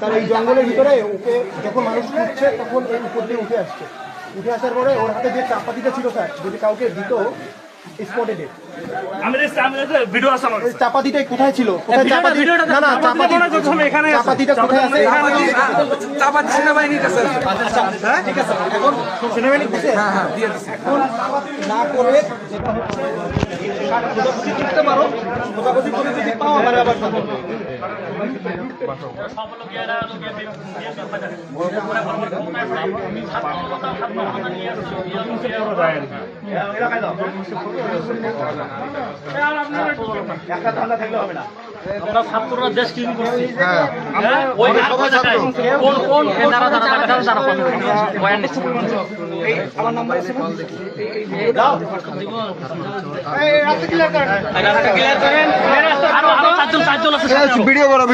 তার এই জঙ্গলের ভিতরে ওকে যখন মানুষ খুঁজছে তখন এই উপর দিয়ে উঠে আসছে, উঠে আসার পরে ওর হাতে যে চাপাতিটা ছিল স্যার যদি কাউকে দিত স্পটে ডেট। ভিডিও আছে আমার চাপাতিটা কোথায় ছিল? কোথায় চাপাতি? না না চাপাতিটা কোথায় আছে? চাপাতি সেনাবাহিনীর কাছে ঠিক আছে এখন সেনাবাহিনী দিছে? হ্যাঁ দিয়ে দিছে। এখন না করে যেটা হচ্ছে খোঁজাখুঁজি করতে পারো, খোঁজাখুঁজি করে যদি পাও আমার আবার একটা ধান্দা থাকলে হবে না। আমরা ছাত্ররা দেশ ক্লিন করছি। ওই কোন কোন বয়ান নিচ্ছে আমার নাম্বার আছে দাও এই রাস্তা ক্লিয়ার করেন, রাস্তা ক্লিয়ার করেন। আরো চারজন আছে। ভিডিও করো